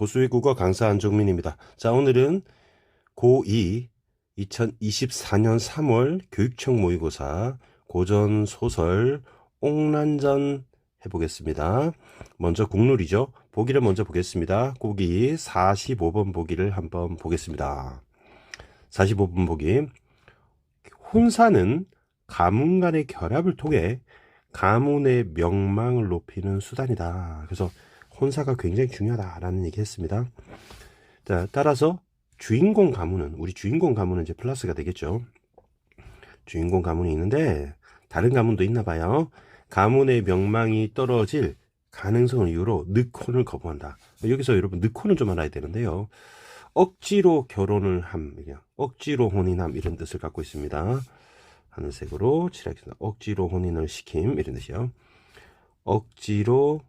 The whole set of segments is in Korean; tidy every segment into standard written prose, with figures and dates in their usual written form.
고수의 국어 강사 안종민입니다. 자, 오늘은 고2 2024년 3월 교육청 모의고사 고전 소설 옥란전 해보겠습니다. 먼저 국룰이죠. 보기를 먼저 보겠습니다. 보기 45번 보기를 한번 보겠습니다. 45번 보기. 혼사는 가문 간의 결합을 통해 가문의 명망을 높이는 수단이다. 그래서 혼사가 굉장히 중요하다라는 얘기 했습니다. 자, 따라서 주인공 가문은, 우리 주인공 가문은 이제 플러스가 되겠죠. 주인공 가문이 있는데 다른 가문도 있나 봐요. 가문의 명망이 떨어질 가능성을 이유로 늑혼을 거부한다. 여기서 여러분 늑혼은 좀 알아야 되는데요. 억지로 결혼을 함, 억지로 혼인함 이런 뜻을 갖고 있습니다. 하늘색으로 칠하겠습니다. 억지로 혼인을 시킴 이런 뜻이요. 억지로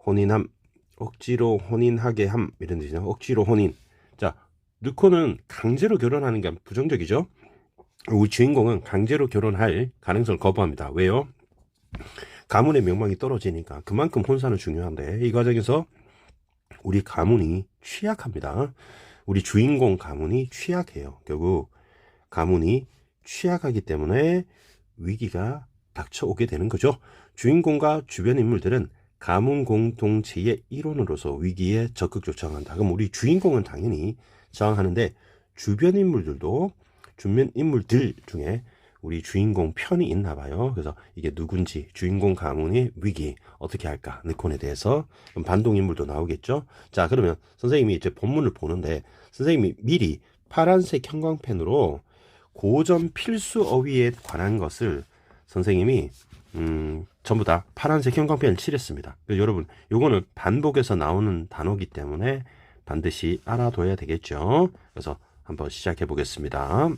혼인함, 억지로 혼인하게 함 이런 뜻이죠. 억지로 혼인. 자, 늑혼은 강제로 결혼하는 게 부정적이죠. 우리 주인공은 강제로 결혼할 가능성을 거부합니다. 왜요? 가문의 명망이 떨어지니까. 그만큼 혼사는 중요한데 이 과정에서 우리 가문이 취약합니다. 우리 주인공 가문이 취약해요. 결국 가문이 취약하기 때문에 위기가 닥쳐오게 되는 거죠. 주인공과 주변 인물들은 가문 공동체의 일원으로서 위기에 적극적으로 저항한다. 그럼 우리 주인공은 당연히 저항하는데 주변 인물들 중에 우리 주인공 편이 있나 봐요. 그래서 이게 누군지, 주인공 가문의 위기 어떻게 할까, 늑혼에 대해서. 그럼 반동인물도 나오겠죠. 자, 그러면 선생님이 이제 본문을 보는데 선생님이 미리 파란색 형광펜으로 고전 필수 어휘에 관한 것을 선생님이 전부 다 파란색 형광펜을 칠했습니다. 여러분, 요거는 반복해서 나오는 단어이기 때문에 반드시 알아둬야 되겠죠. 그래서 한번 시작해 보겠습니다.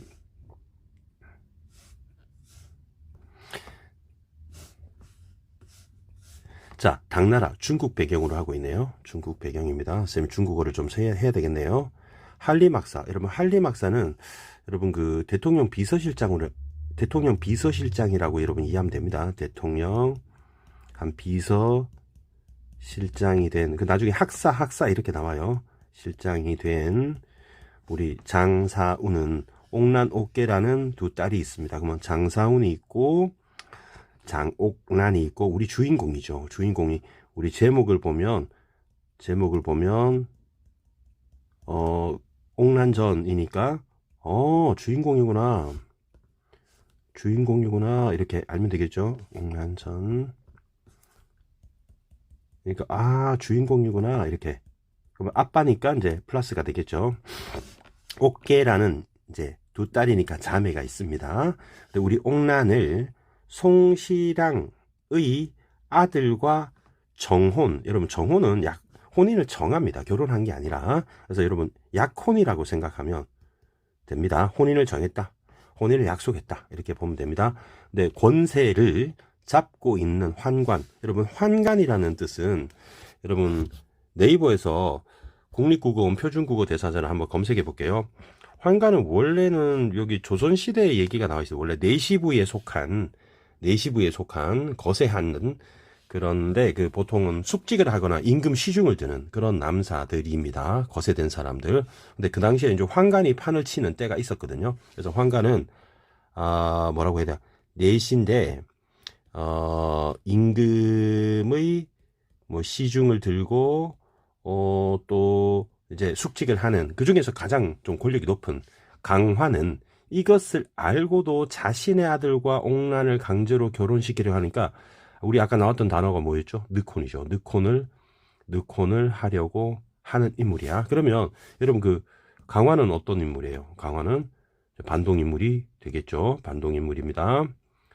자, 당나라 중국 배경으로 하고 있네요. 중국 배경입니다. 선생님 중국어를 좀 해야 되겠네요. 한리막사. 여러분, 한리막사는 여러분 그 대통령 비서실장이라고 여러분 이해하면 됩니다. 대통령 한 비서실장이 된, 그 나중에 학사 이렇게 나와요. 실장이 된 우리 장사운은 옥란옥계라는 두 딸이 있습니다. 그러면 장사운이 있고 장옥란이 있고 우리 주인공이죠. 주인공이 우리 제목을 보면 옥란전이니까 주인공이구나 이렇게 알면 되겠죠. 옥란전. 그러니까 주인공이구나 이렇게. 그러면 아빠니까 이제 플러스가 되겠죠. 옥계라는 이제 두 딸이니까 자매가 있습니다. 근데 우리 옥란을 송시랑의 아들과 정혼. 여러분, 정혼은 혼인을 정합니다. 결혼한 게 아니라. 그래서 여러분 약혼이라고 생각하면 됩니다. 혼인을 정했다, 혼인을 약속했다 이렇게 보면 됩니다. 근데 권세를 잡고 있는 환관. 여러분, 환관이라는 뜻은 여러분 네이버에서 국립국어원 표준국어 대사전을 한번 검색해 볼게요. 환관은 원래는 여기 조선시대의 얘기가 나와 있어요. 원래 내시부에 속한 거세하는, 그런데 그 보통은 숙직을 하거나 임금 시중을 드는 그런 남사들입니다. 거세된 사람들. 근데 그 당시에 이제 환관이 판을 치는 때가 있었거든요. 그래서 환관은 뭐라고 해야 되나, 내시인데 임금의 뭐 시중을 들고 또 이제 숙직을 하는, 그 중에서 가장 좀 권력이 높은 강화는 이것을 알고도 자신의 아들과 옥란을 강제로 결혼시키려 하니까, 우리 아까 나왔던 단어가 뭐였죠? 늑혼이죠. 늑혼을 하려고 하는 인물이야. 그러면 여러분, 그 강화는 어떤 인물이에요? 강화는 반동인물이 되겠죠. 반동인물입니다.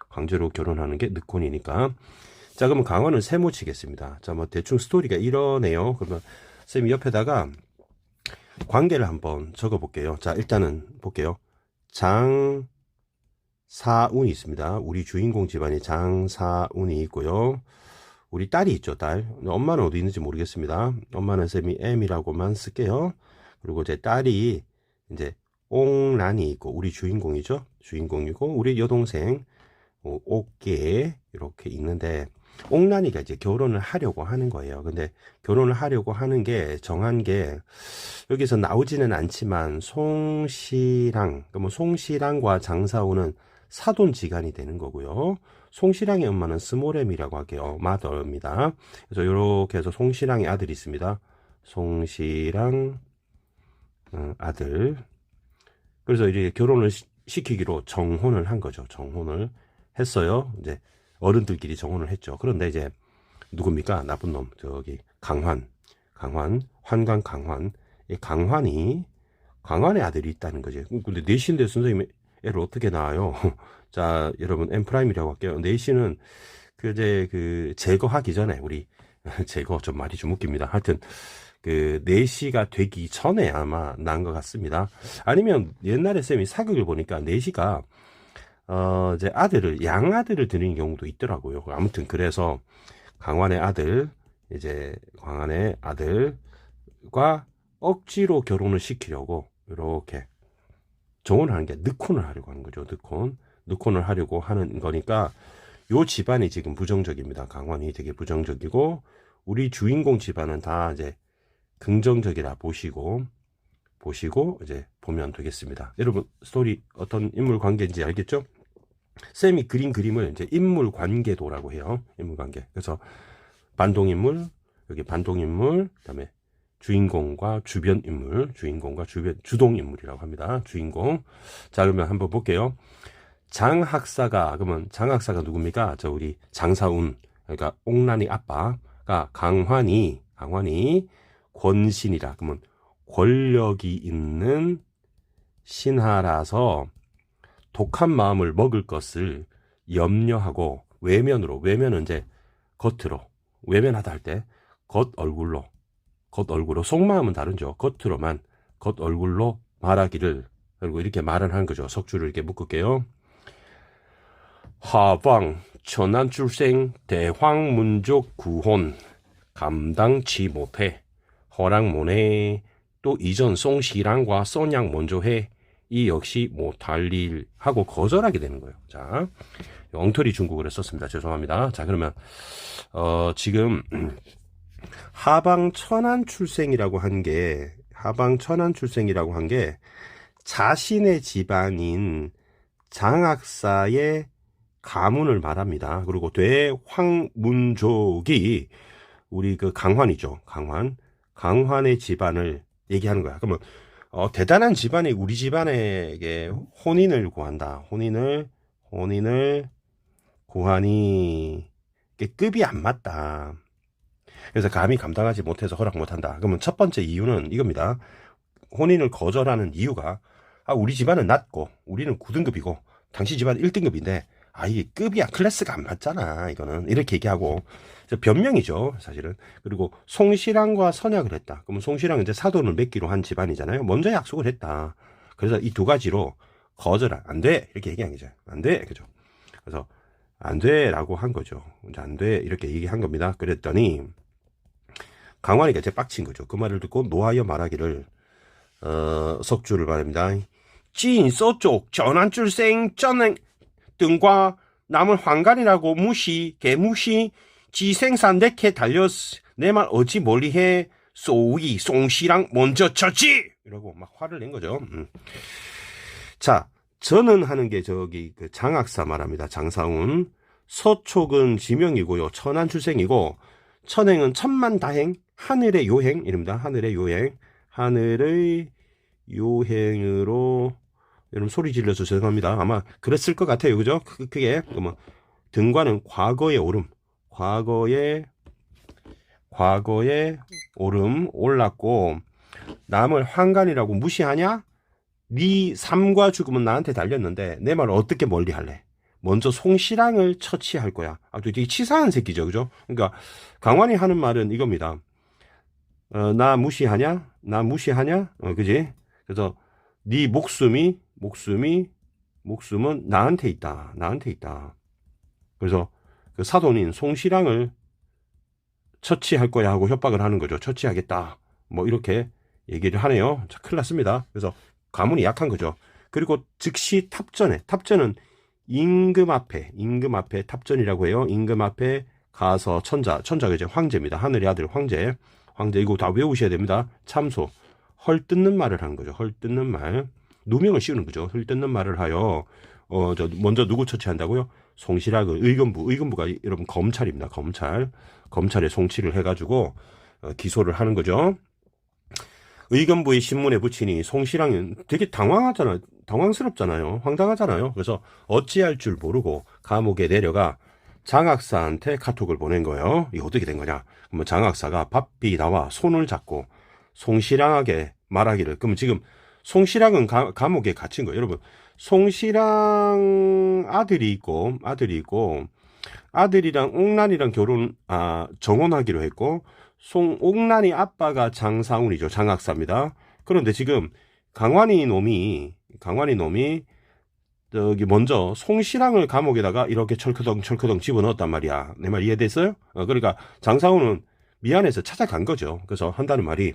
강제로 결혼하는 게 늑혼이니까. 자, 그러면 강화는 세모 치겠습니다. 자, 뭐 대충 스토리가 이러네요. 그러면 쌤이 옆에다가 관계를 한번 적어 볼게요. 자, 일단은 볼게요. 장사운이 있습니다. 우리 주인공 집안이 장사운이 있고요. 우리 딸이 있죠, 딸. 엄마는 어디 있는지 모르겠습니다. 엄마는 쌤이 M이라고만 쓸게요. 그리고 제 딸이 이제 옥란이 있고, 우리 주인공이죠. 주인공이고, 우리 여동생 옥계 이렇게 있는데, 옥란이가 이제 결혼을 하려고 하는 거예요. 근데 결혼을 하려고 하는 게 정한 게 여기서 나오지는 않지만 송시랑, 그러면 송시랑과 장사오는 사돈지간이 되는 거고요. 송시랑의 엄마는 스모렘이라고 할게요. 마더입니다. 그래서 이렇게 해서 송시랑의 아들이 있습니다. 송시랑 아들. 그래서 이제 결혼을 시키기로 정혼을 한 거죠. 정혼을 했어요. 이제 어른들끼리 정혼을 했죠. 그런데 이제 누굽니까? 나쁜 놈. 저기 강환, 환관 강환. 이 강환의 아들이 있다는 거죠. 근데 내신데 선생님 애를 어떻게 낳아요? 자, 여러분 M'이라고 할게요. 내신은 그 제거하기 전에 우리 제거 좀 말이 좀 웃깁니다. 하여튼 그 4시가 되기 전에 아마 난 것 같습니다. 아니면 옛날에 쌤이 사극을 보니까 4시가 이제 양아들을 드리는 경우도 있더라고요. 아무튼 그래서 강환의 아들과 억지로 결혼을 시키려고 이렇게 정혼을 하는 게 늑혼을 하려고 하는 거죠. 늑혼을 하려고 하는 거니까 요 집안이 지금 부정적입니다. 강환이 되게 부정적이고 우리 주인공 집안은 다 이제 긍정적이라 보시고 이제 보면 되겠습니다. 여러분 스토리 어떤 인물 관계인지 알겠죠? 쌤이 그린 그림을 이제 인물 관계도라고 해요. 인물 관계. 그래서 반동인물, 여기 반동인물, 그다음에 주인공과 주변 인물, 주동 인물이라고 합니다. 주인공. 자, 그러면 한번 볼게요. 그러면 장학사가 누굽니까? 저 우리 장사운, 그러니까 옥란이 아빠가 강환이 권신이라. 그러면 권력이 있는 신하라서 독한 마음을 먹을 것을 염려하고 외면은 이제 겉으로, 외면하다 할 때 겉얼굴로 속마음은 다르죠. 겉얼굴로 말하기를, 그리고 이렇게 말을 하는 거죠. 석주를 이렇게 묶을게요. 하방 천안출생 대황문족 구혼 감당치 못해 허락모네 또 이전 송시랑과 써냥 먼저 해 이 역시 못할 일 하고 거절하게 되는 거예요. 자, 엉터리 중국어를 썼습니다. 죄송합니다. 자, 그러면 지금 하방 천안 출생이라고 한 게 자신의 집안인 장학사의 가문을 말합니다. 그리고 대황문족이 우리 그 강환이죠. 강환의 집안을 얘기하는 거야. 그러면 대단한 집안이 우리 집안에게 혼인을 구한다. 혼인을 구하니 급이 안 맞다. 그래서 감히 감당하지 못해서 허락 못한다. 그러면 첫 번째 이유는 이겁니다. 혼인을 거절하는 이유가 우리 집안은 낮고 우리는 9등급이고 당신 집안 1등급인데 이게 급이야, 클래스가 안 맞잖아. 이거는 이렇게 얘기하고 변명이죠, 사실은. 그리고 송시랑과 선약을 했다. 그러면 송시랑은 이제 사돈을 맺기로 한 집안이잖아요. 먼저 약속을 했다. 그래서 이 두 가지로 거절한, 안 돼, 이렇게 얘기한 거죠. 안 돼, 그죠? 그래서 안 돼라고 한 거죠. 이제 안 돼, 이렇게 얘기한 겁니다. 그랬더니 강환이가 이제 빡친 거죠. 그 말을 듣고 노하여 말하기를 석주를 말합니다. 진 서쪽 전환줄생 전행 등과 남을 환관이라고 개무시 지생산 내게 달렸 내 말 어찌 멀리해 소위 송시랑 먼저 쳤지 이러고 막 화를 낸 거죠. 자, 저는 하는 게 저기 그 장학사 말합니다. 장사운. 서촉은 지명이고요. 천안 출생이고 천행은 천만다행 하늘의 요행 이릅니다. 하늘의 요행으로 여러분 소리 질러서 죄송합니다. 아마 그랬을 것 같아요. 그죠? 그게 뭐 등과는 과거의 오름 올랐고 남을 환관이라고 무시하냐? 네 삶과 죽음은 나한테 달렸는데 내 말을 어떻게 멀리 할래? 먼저 송시랑을 처치할 거야. 되게 치사한 새끼죠. 그죠? 그러니까 강환이 하는 말은 이겁니다. 나 무시하냐? 그지? 그래서 네 목숨은 나한테 있다. 그래서 그 사돈인 송시랑을 처치할 거야 하고 협박을 하는 거죠. 처치하겠다. 뭐 이렇게 얘기를 하네요. 자, 큰일 났습니다. 그래서 가문이 약한 거죠. 그리고 즉시 탑전은 임금 앞에 탑전이라고 해요. 임금 앞에 가서 천자가 이제 황제입니다. 하늘의 아들 황제 이거 다 외우셔야 됩니다. 참소, 헐 뜯는 말을 하는 거죠. 헐 뜯는 말, 누명을 씌우는 거죠. 헐 뜯는 말을 하여 먼저 누구 처치한다고요? 송시락을 의금부가 여러분 검찰입니다. 검찰에 송치를 해가지고 기소를 하는 거죠. 의금부의 신문에 붙이니 송시랑은 되게 당황스럽잖아요. 황당하잖아요. 그래서 어찌할 줄 모르고 감옥에 내려가 장학사한테 카톡을 보낸 거예요. 이거 어떻게 된 거냐? 그러면 장학사가 바삐 나와 손을 잡고 송시랑에게 말하기를. 그러면 지금 송시랑은 감옥에 갇힌 거예요. 여러분, 송시랑 아들이 있고 아들이랑 옥란이랑 정혼하기로 했고, 옥란이 아빠가 장사운이죠. 장학사입니다. 그런데 지금 강환이 놈이 저기 먼저 송시랑을 감옥에다가 이렇게 철커덩 집어넣었단 말이야. 내 말 이해됐어요? 그러니까 장사운은 미안해서 찾아간 거죠. 그래서 한다는 말이,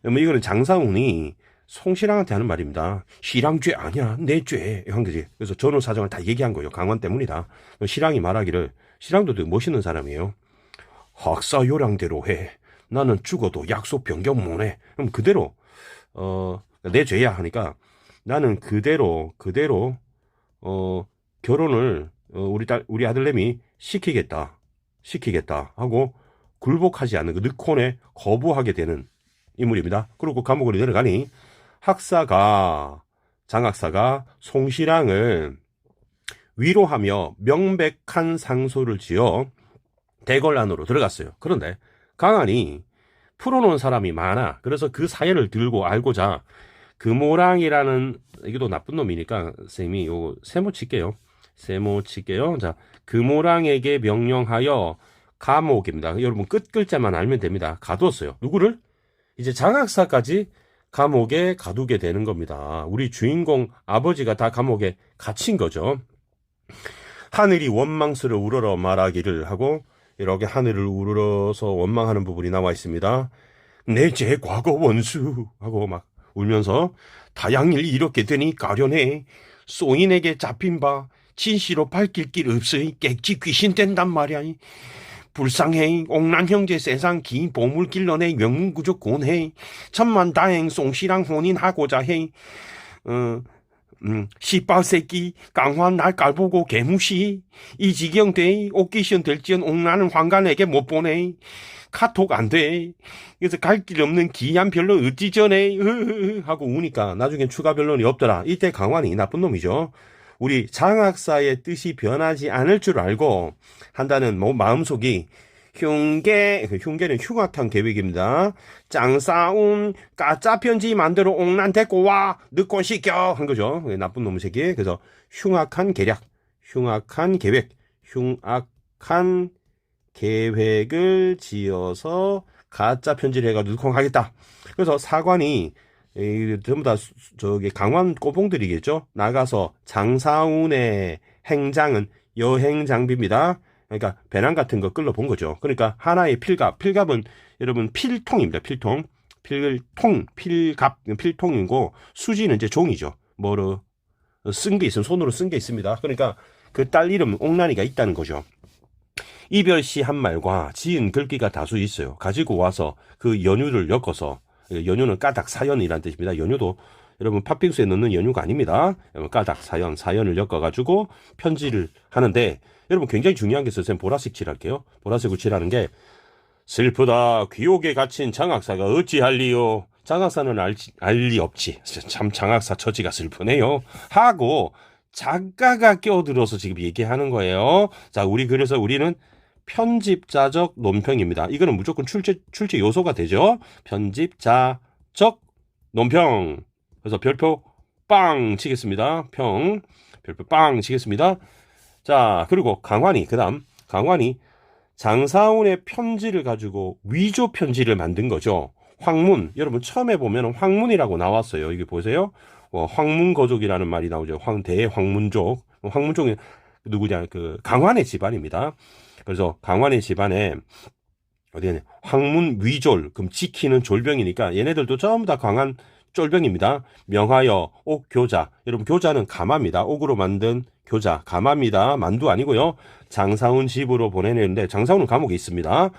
이거는 장사운이 송시랑한테 하는 말입니다. 시랑 죄 아니야, 내 죄 한 거지. 그래서 전후 사정을 다 얘기한 거예요. 강환 때문이다. 시랑이 말하기를, 시랑도 되게 멋있는 사람이에요. 학사 요량대로 해. 나는 죽어도 약속 변경 못해. 그럼 그대로 내 죄야 하니까 나는 그대로 결혼을 우리 아들내미 시키겠다 하고 굴복하지 않는 그 늑혼에 거부하게 되는 인물입니다. 그리고 감옥으로 내려가니 장학사가 송시랑을 위로하며 명백한 상소를 지어 대궐 안으로 들어갔어요. 그런데 강한이 풀어놓은 사람이 많아. 그래서 그 사연을 들고 알고자 금오랑이라는, 이게도 나쁜 놈이니까 쌤이 요 세모 칠게요. 자, 금오랑에게 명령하여 감옥입니다. 여러분 끝 글자만 알면 됩니다. 가두었어요. 누구를? 이제 장학사까지 감옥에 가두게 되는 겁니다. 우리 주인공 아버지가 다 감옥에 갇힌 거죠. 하늘이 원망스러 우러러 말하기를 하고, 이렇게 하늘을 우러러서 원망하는 부분이 나와 있습니다. 내 제 과거 원수 하고 막 울면서, 다양일 이렇게 되니 가련해. 소인에게 잡힌 바 진시로 밝힐 길 없으니 객지 귀신 된단 말이야. 불쌍해. 옥란 형제 세상 긴 보물 길러내 명문구조 권해. 천만다행 송시랑 혼인하고자 해. 씨발 새끼 강환 날 깔보고 개무시. 이 지경 돼. 옥기션 될지언 옥란은 황간에게 못 보내. 카톡 안 돼. 그래서 갈 길 없는 기한 변론 어찌 전해 하고 우니까 나중엔 추가 변론이 없더라. 이때 강환이 나쁜 놈이죠. 우리 장학사의 뜻이 변하지 않을 줄 알고 한다는 마음속이, 흉계는 흉악한 계획입니다. 장사운 가짜 편지 만들어 옥란 데리고 와, 늑혼 시켜 한 거죠. 나쁜 놈의 새끼. 그래서 흉악한 계획을 지어서 가짜 편지를 해가지고 늑혼하겠다. 그래서 사관이 전부 다 저기 강원 꼬봉들이겠죠. 나가서 장사운의 행장은 여행 장비입니다. 그러니까 배낭 같은 거 끌러 본 거죠. 그러니까 하나의 필갑은 여러분 필통입니다. 필통이고, 수지는 이제 종이죠. 뭐로 쓴 게 있으면 손으로 쓴 게 있습니다. 그러니까 그 딸 이름 옥란이가 있다는 거죠. 이별시 한 말과 지은 글귀가 다수 있어요. 가지고 와서 그 연유를 엮어서, 연유는 까닭 사연이라는 뜻입니다. 연유도 여러분 팥빙수에 넣는 연유가 아닙니다. 까닭 사연을 엮어가지고 편지를 하는데, 여러분 굉장히 중요한 게 있어요. 선생님 보라색 칠할게요. 보라색으로 칠하는 게, 슬프다 귀옥에 갇힌 장학사가 어찌할리요. 장학사는 알리 없지. 참 장학사 처지가 슬프네요 하고 작가가 끼어들어서 지금 얘기하는 거예요. 자, 그래서 우리는 편집자적 논평입니다. 이거는 무조건 출제 요소가 되죠. 편집자적 논평. 그래서 별표 빵 치겠습니다. 별표 빵 치겠습니다. 자, 그리고 강환이 장사운의 편지를 가지고 위조 편지를 만든 거죠. 황문, 여러분 처음에 보면 황문이라고 나왔어요. 이게 보세요. 황문거족이라는 말이 나오죠. 대황문족. 황문족이 누구냐? 강환의 집안입니다. 그래서 강환의 집안에 황문 위졸, 그럼 지키는 졸병이니까 얘네들도 전부 다 강한 쫄병입니다. 명하여 옥교자. 여러분 교자는 가마입니다. 옥으로 만든 교자 가마입니다. 만두 아니고요. 장사훈 집으로 보내내는데 장사훈은 감옥에 있습니다.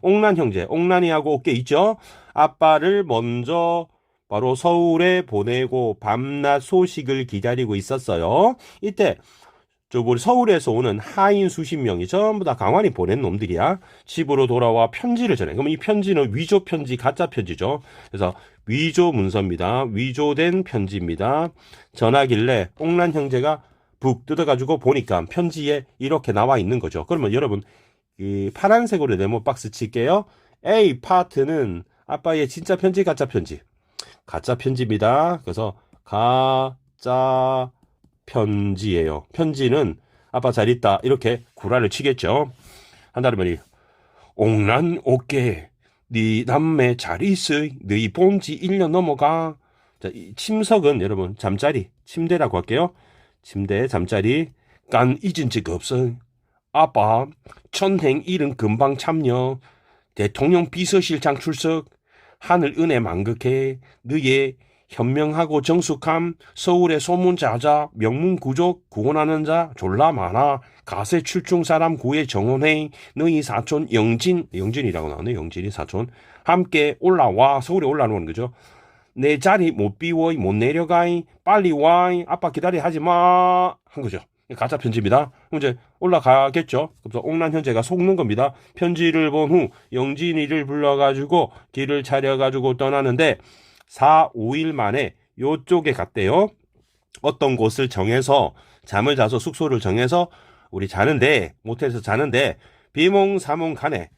옥란 형제, 옥란이하고 옥계 있죠. 아빠를 먼저 바로 서울에 보내고 밤낮 소식을 기다리고 있었어요. 이때 우리 서울에서 오는 하인 수십 명이 전부 다 강환이 보낸 놈들이야. 집으로 돌아와 편지를 전해. 그럼 이 편지는 위조 편지, 가짜 편지죠. 그래서 위조 문서입니다. 위조된 편지입니다. 전하길래 옥란 형제가 북 뜯어가지고 보니까 편지에 이렇게 나와 있는 거죠. 그러면 여러분 이 파란색으로 네모 박스 칠게요. A 파트는 아빠의 진짜 편지, 가짜 편지. 가짜 편지입니다. 그래서 가짜 편지예요. 편지는 아빠 잘 있다 이렇게 구라를 치겠죠. 한다는 말이 옥란 옥계 네 남매 잘 있어. 너희 본지 1년 넘어가. 자, 이 침석은 여러분 잠자리 침대라고 할게요. 침대 잠자리 간 잊은 적 없어. 아빠 천행 일은 금방 참여. 대통령 비서실장 출석. 하늘 은혜 만극해. 너의 현명하고 정숙함. 서울의 소문자자 명문구족 구원하는 자 졸라 많아. 가세 출중 사람 구해 정원해. 너희 사촌 영진이라고 나오네. 영진이 사촌 함께 올라와. 서울에 올라오는 거죠. 내 자리 못 비워 못 내려가이. 빨리 와이. 아빠 기다려 하지마 한 거죠. 가짜 편지입니다. 그럼 이제 올라가겠죠. 그래서 옥란 형제가 속는 겁니다. 편지를 본 후 영진이를 불러가지고 길을 차려가지고 떠나는데 4, 5일 만에 요쪽에 갔대요. 어떤 곳을 정해서 잠을 자서 숙소를 정해서 우리 자는데 모텔에서 자는데 비몽사몽간에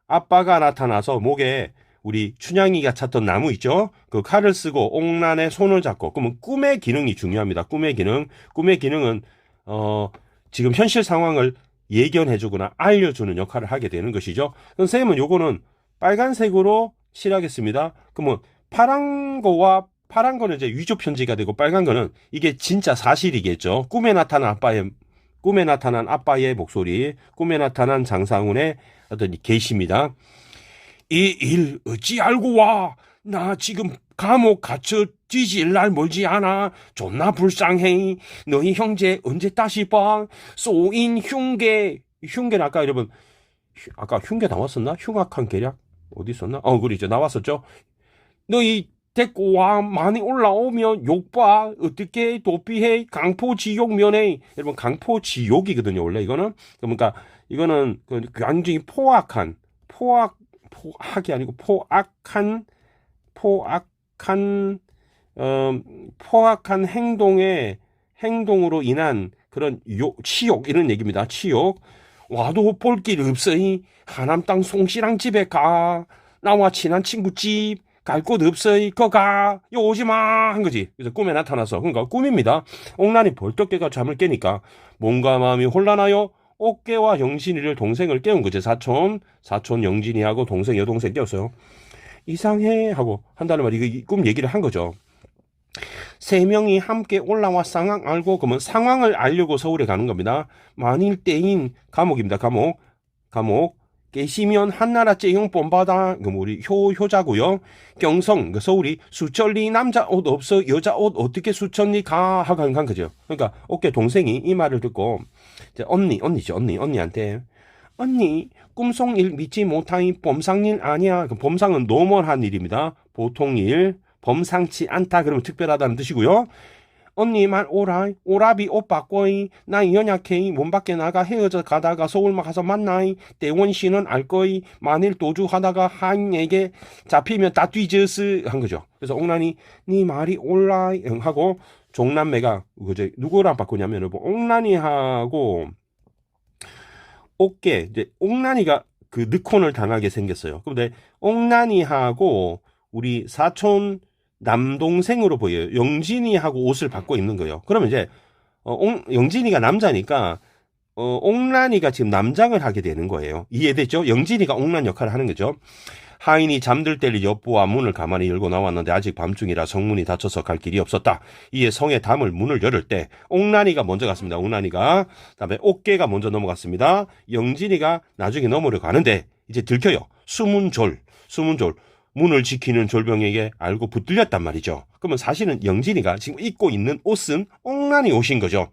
아빠가 나타나서 목에 우리 춘향이가 찾던 나무 있죠? 그 칼을 쓰고 옥란의 손을 잡고. 그러면 꿈의 기능이 중요합니다. 꿈의 기능. 꿈의 기능은 지금 현실 상황을 예견해주거나 알려주는 역할을 하게 되는 것이죠. 선생님은 요거는 빨간색으로 칠하겠습니다. 그러면 파란 거는 이제 위조 편지가 되고 빨간 거는 이게 진짜 사실이겠죠. 꿈에 나타난 아빠의 목소리, 꿈에 나타난 장상훈의 어떤 계시입니다. 이 일 어찌 알고 와? 나 지금 감옥 갇혀 뒤질 날 멀지 않아. 존나 불쌍해. 너희 형제 언제 다시 봐? 쏘인 흉계는 아까 여러분 아까 흉계 나왔었나? 흉악한 계략 어디 있었나? 그러죠. 나왔었죠. 너희 데리고 와. 많이 올라오면 욕봐. 어떻게 도피해? 강포지옥면에. 여러분 강포지옥이거든요. 원래 이거는. 그러니까 이거는 굉장히 포악이 아니고 포악한 행동으로 인한 그런 치욕 이런 얘기입니다. 치욕. 와도 볼 길 없어이. 하남 땅 송씨랑 집에 가. 나와 친한 친구 집 갈 곳 없어이. 거가 요 오지마 한 거지. 그래서 꿈에 나타나서 그러니까 꿈입니다. 옥란이 벌떡 깨가 잠을 깨니까 몸과 마음이 혼란하여 옥계와 영진이를 동생을 깨운 거지. 사촌 영진이하고 동생 여동생 깨웠어요. 이상해 하고 한다는 말이 이 꿈 얘기를 한 거죠. 세 명이 함께 올라와 상황 알고 그러면 상황을 알려고 서울에 가는 겁니다. 만일 때인 감옥입니다. 감옥 깨시면 한나라 째용 뽐바다. 우리 효자고요. 경성 서울이 수천리 남자 옷 없어 여자 옷 어떻게 수천리 가 하고 간 거죠. 그러니까 어깨 동생이 이 말을 듣고 이제 언니한테 언니 꿈속일 믿지 못하니 범상일 아니야. 범상은 노멀한 일입니다. 보통 일 범상치 않다 그러면 특별하다는 뜻이고요. 언니만 오라비 옷 바꿔이. 나 연약해. 몸 밖에 나가 헤어져 가다가 서울만 가서 만나이. 대원 씨는 알 거이. 만일 도주하다가 하인에게 잡히면 다 뒤졌으 한 거죠. 그래서 옥란이 네 말이 올라이 하고 종남매가 그제 누구랑 바꾸냐면 옥란이하고 옥계 이제 옥란이가 그 늑혼을 당하게 생겼어요. 근데 옥란이하고 우리 사촌 남동생으로 보여요. 영진이하고 옷을 바꿔 입는 거예요. 그러면 이제 영진이가 남자니까 옥란이가 지금 남장을 하게 되는 거예요. 이해됐죠? 영진이가 옥란 역할을 하는 거죠. 하인이 잠들 때를 엿보아 문을 가만히 열고 나왔는데 아직 밤중이라 성문이 닫혀서 갈 길이 없었다. 이에 성에 담을 문을 열을 때 옥란이가 먼저 갔습니다. 옥란이가. 그다음에 옥계가 먼저 넘어갔습니다. 영진이가 나중에 넘어려 가는데 이제 들켜요. 수문졸. 문을 지키는 졸병에게 알고 붙들렸단 말이죠. 그러면 사실은 영진이가 지금 입고 있는 옷은 옥란이 옷인 거죠.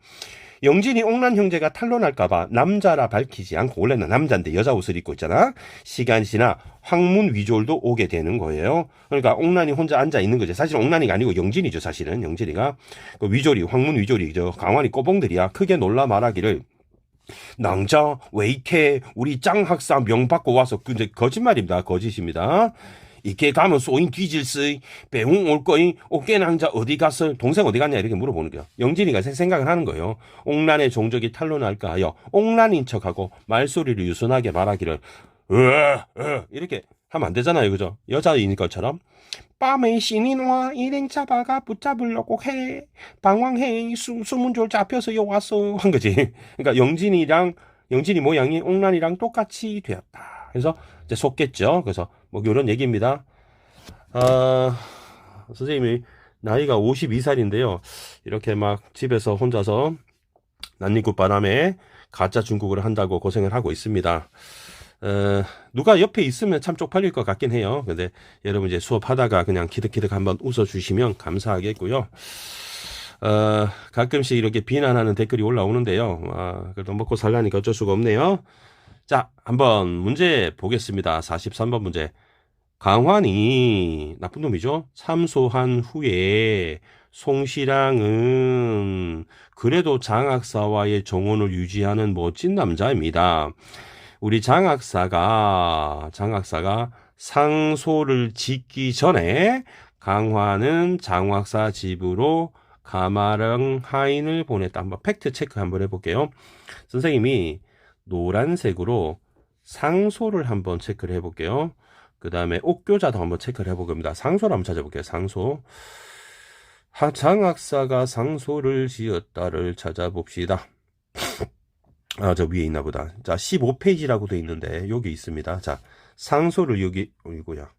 영진이 옥란 형제가 탄론할까봐 남자라 밝히지 않고, 원래는 남자인데 여자 옷을 입고 있잖아. 시간이 지나 황문 위졸도 오게 되는 거예요. 그러니까 옥란이 혼자 앉아 있는 거죠. 사실 옥란이가 아니고 영진이죠. 사실은 영진이가 그 위졸이, 황문 위졸이 강환이 꼬봉들이야. 크게 놀라 말하기를, 낭자 왜 이렇게 우리 짱 학사 명 받고 와서. 근데 거짓말입니다. 거짓입니다. 이렇게 가면 쏘인 뒤질쓰이, 배웅 올 거이, 옥계낭자 어디 갔어? 동생 어디 갔냐? 이렇게 물어보는 거예요. 영진이가 생각을 하는 거예요. 옥란의 종족이 탄론할까 하여 옥란인 척하고 말소리를 유순하게 말하기를, 이렇게 하면 안 되잖아요. 그죠? 여자인 것처럼. 밤에 신이 와 일행 잡아가 붙잡으려고 해. 방황해. 수문졸 잡혀서 요 왔어. 한 거지. 그러니까 영진이 모양이 옥란이랑 똑같이 되었다. 그래서 이제 속겠죠. 그래서 뭐 이런 얘기입니다. 선생님이 나이가 52살인데요. 이렇게 막 집에서 혼자서 난리굿 바람에 가짜 중국어를 한다고 고생을 하고 있습니다. 누가 옆에 있으면 참 쪽팔릴 것 같긴 해요. 근데 여러분 이제 수업하다가 그냥 키득키득 한번 웃어주시면 감사하겠고요. 가끔씩 이렇게 비난하는 댓글이 올라오는데요. 그래도 먹고 살라니까 어쩔 수가 없네요. 자, 한번 문제 보겠습니다. 43번 문제. 강환이 나쁜 놈이죠. 참소한 후에 송시랑은 그래도 장학사와의 정원을 유지하는 멋진 남자입니다. 우리 장학사가 상소를 짓기 전에 강환은 장학사 집으로 가마랑 하인을 보냈다. 한번 팩트 체크 한번 해볼게요. 선생님이 노란색으로 상소를 한번 체크를 해볼게요. 그 다음에 옥교자도 한번 체크를 해볼 겁니다. 상소를 한번 찾아볼게요. 상소. 장학사가 상소를 지었다를 찾아봅시다. 저 위에 있나 보다. 자, 15페이지라고 돼 있는데 여기 있습니다. 자, 상소를 여기, 이거야.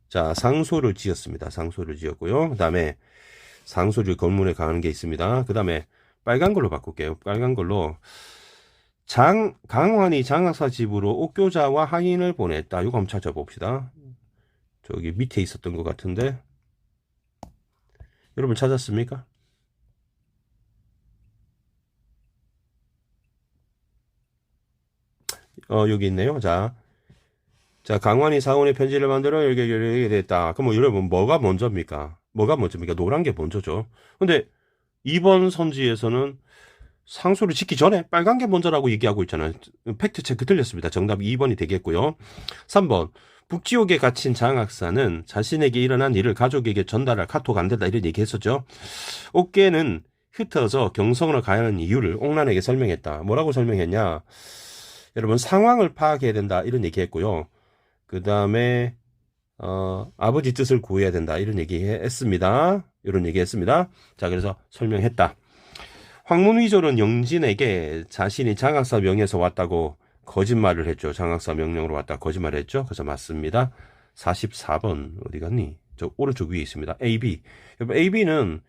자, 상소를 지었습니다. 상소를 지었고요. 그 다음에 상소를 건물에 가는 게 있습니다. 그 다음에 빨간 걸로 바꿀게요. 빨간 걸로. 강환이 장학사 집으로 옥교자와 하인을 보냈다. 이거 한번 찾아봅시다. 저기 밑에 있었던 것 같은데. 여러분 찾았습니까? 여기 있네요. 자, 강환이 사원의 편지를 만들어 이렇게 됐다. 그럼 여러분 뭐가 먼저입니까? 노란 게 먼저죠. 근데 이번 선지에서는 상소를 짓기 전에 빨간 게 먼저라고 얘기하고 있잖아요. 팩트 체크 틀렸습니다. 정답이 2번이 되겠고요. 3번. 북지옥에 갇힌 장학사는 자신에게 일어난 일을 가족에게 전달할 카톡 안 된다 이런 얘기 했었죠. 옥계는 흩어져 경성으로 가야 하는 이유를 옥란에게 설명했다. 뭐라고 설명했냐? 여러분 상황을 파악해야 된다 이런 얘기 했고요. 그 다음에 아버지 뜻을 구해야 된다 이런 얘기 했습니다. 이런 얘기 했습니다. 자, 그래서 설명했다. 황문위졸은 영진에게 자신이 장학사 명에서 왔다고 거짓말을 했죠. 장학사 명령으로 왔다 거짓말을 했죠. 그래서 맞습니다. 44번 어디 갔니? 저 오른쪽 위에 있습니다. AB. AB는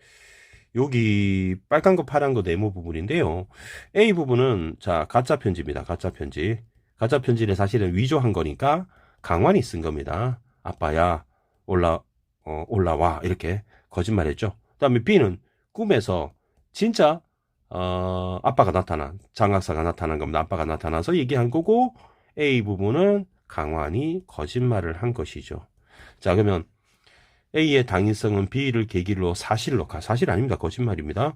여기 빨간 거 파란 거 네모 부분인데요. A 부분은 자 가짜 편지입니다. 가짜 편지. 가짜 편지는 사실은 위조한 거니까 강환이 쓴 겁니다. 아빠야 올라와 이렇게 거짓말했죠. 그다음에 B는 꿈에서 진짜 아빠가 장학사가 나타난 겁니다. 아빠가 나타나서 얘기한 거고, A 부분은 강환이 거짓말을 한 것이죠. 자, 그러면 A의 당위성은 B를 계기로 사실 아닙니다. 거짓말입니다.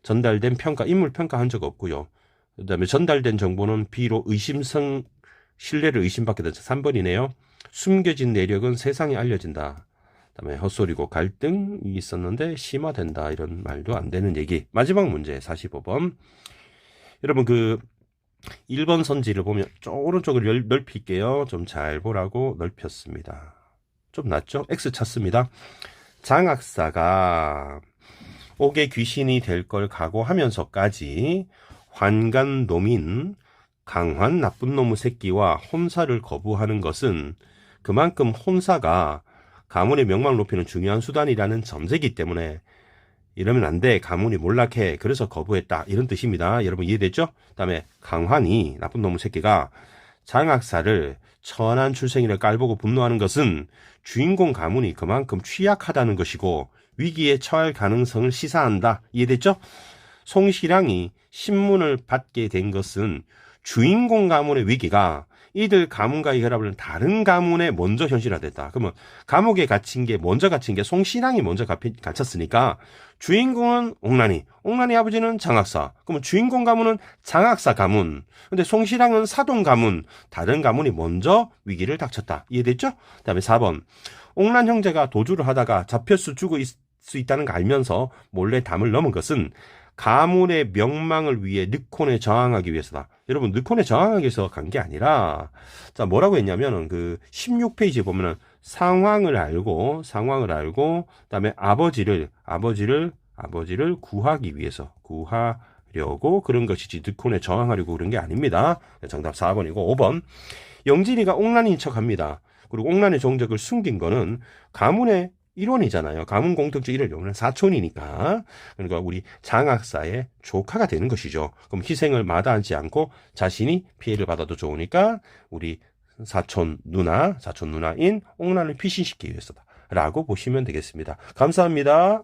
전달된 인물 평가한 적 없고요. 그 다음에 전달된 정보는 B로 신뢰를 의심받게 된다. 3번이네요. 숨겨진 내력은 세상에 알려진다. 그다음에 헛소리고 갈등이 있었는데 심화된다. 이런 말도 안 되는 얘기. 마지막 문제 45번. 여러분 1번 선지를 보면 오른쪽을 넓힐게요. 좀 잘 보라고 넓혔습니다. 좀 낫죠? X 찾습니다. 장학사가 옥의 귀신이 될 걸 각오하면서까지 환관놈인 강환 나쁜 놈의 새끼와 혼사를 거부하는 것은 그만큼 혼사가 가문의 명망을 높이는 중요한 수단이라는 전제이기 때문에 이러면 안 돼. 가문이 몰락해. 그래서 거부했다. 이런 뜻입니다. 여러분 이해됐죠? 그 다음에 강환이 나쁜 놈의 새끼가 장학사를 천한 출생이라 깔보고 분노하는 것은 주인공 가문이 그만큼 취약하다는 것이고 위기에 처할 가능성을 시사한다. 이해됐죠? 송시량이 신문을 받게 된 것은 주인공 가문의 위기가 이들 가문과의 혈합을 다른 가문에 먼저 현실화됐다. 그러면 감옥에 갇힌 게 먼저 갇힌 게 송시량이 먼저 갇혔으니까 주인공은 옥란이, 옥란이 아버지는 장학사. 그러면 주인공 가문은 장학사 가문. 근데 송시량은 사돈 가문, 다른 가문이 먼저 위기를 닥쳤다. 이해됐죠? 그다음에 4번. 옥란 형제가 도주를 하다가 잡혀서 죽을 수 있다는 거 알면서 몰래 담을 넘은 것은 가문의 명망을 위해 늑혼에 저항하기 위해서다. 여러분, 늑혼에 저항하기 위해서 간 게 아니라, 자, 뭐라고 했냐면은, 16페이지에 보면은, 상황을 알고, 그다음에 아버지를 구하기 위해서, 구하려고 그런 것이지, 늑혼에 저항하려고 그런 게 아닙니다. 정답 4번이고, 5번. 영진이가 옥란인 척 합니다. 그리고 옥란의 종적을 숨긴 거는 가문의 일원이잖아요. 가문 공덕적 일을 용하는 사촌이니까. 그러니까 우리 장학사의 조카가 되는 것이죠. 그럼 희생을 마다하지 않고 자신이 피해를 받아도 좋으니까 우리 사촌 누나인 옥란을 피신시키기 위해서다. 라고 보시면 되겠습니다. 감사합니다.